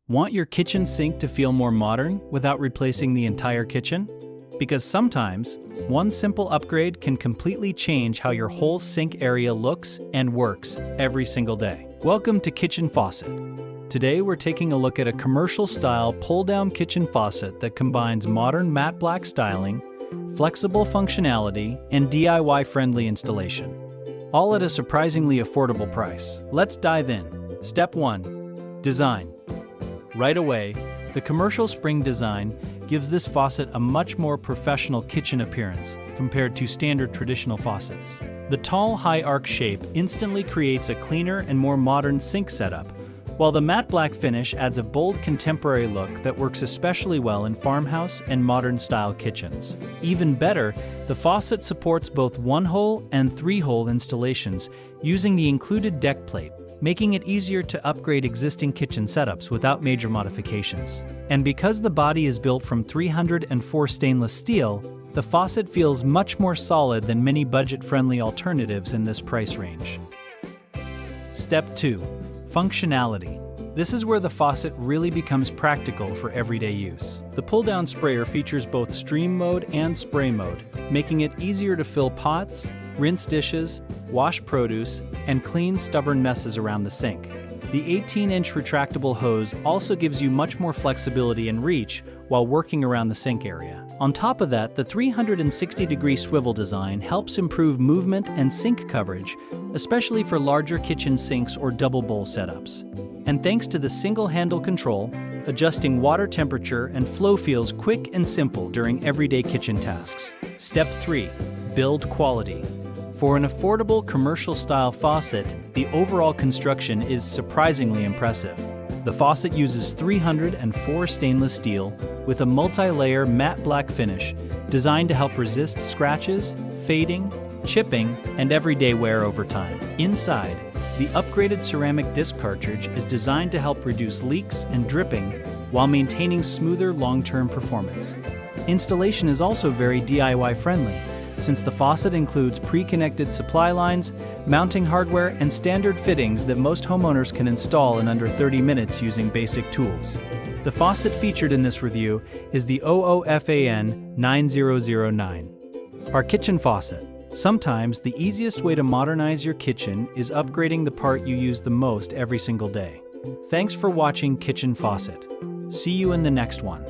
Want your kitchen sink to feel more modern without replacing the entire kitchen? Because sometimes, one simple upgrade can completely change how your whole sink area looks and works every single day. Welcome to Kitchen Faucet. Today we're taking a look at a commercial-style pull-down kitchen faucet that combines modern matte black styling, flexible functionality, and DIY-friendly installation. All at a surprisingly affordable price. Let's dive in. Step 1. Design. Right away, the commercial spring design gives this faucet a much more professional kitchen appearance compared to standard traditional faucets. The tall, high arc shape instantly creates a cleaner and more modern sink setup, while the matte black finish adds a bold contemporary look that works especially well in farmhouse and modern-style kitchens. Even better, the faucet supports both one-hole and three-hole installations using the included deck plate, making it easier to upgrade existing kitchen setups without major modifications. And because the body is built from 304 stainless steel, the faucet feels much more solid than many budget-friendly alternatives in this price range. Step 2. Functionality. This is where the faucet really becomes practical for everyday use. The pull-down sprayer features both stream mode and spray mode, making it easier to fill pots, rinse dishes, wash produce, and clean stubborn messes around the sink. The 18-inch retractable hose also gives you much more flexibility and reach while working around the sink area. On top of that, the 360-degree swivel design helps improve movement and sink coverage, especially for larger kitchen sinks or double bowl setups. And thanks to the single handle control, adjusting water temperature and flow feels quick and simple during everyday kitchen tasks. Step 3. Build quality. For an affordable commercial-style faucet, the overall construction is surprisingly impressive. The faucet uses 304 stainless steel with a multi-layer matte black finish designed to help resist scratches, fading, chipping, and everyday wear over time. Inside, the upgraded ceramic disc cartridge is designed to help reduce leaks and dripping while maintaining smoother long-term performance. Installation is also very DIY-friendly, since the faucet includes pre-connected supply lines, mounting hardware, and standard fittings that most homeowners can install in under 30 minutes using basic tools. The faucet featured in this review is the OWOFAN 9009. Our kitchen faucet. Sometimes the easiest way to modernize your kitchen is upgrading the part you use the most every single day. Thanks for watching Kitchen Faucet. See you in the next one.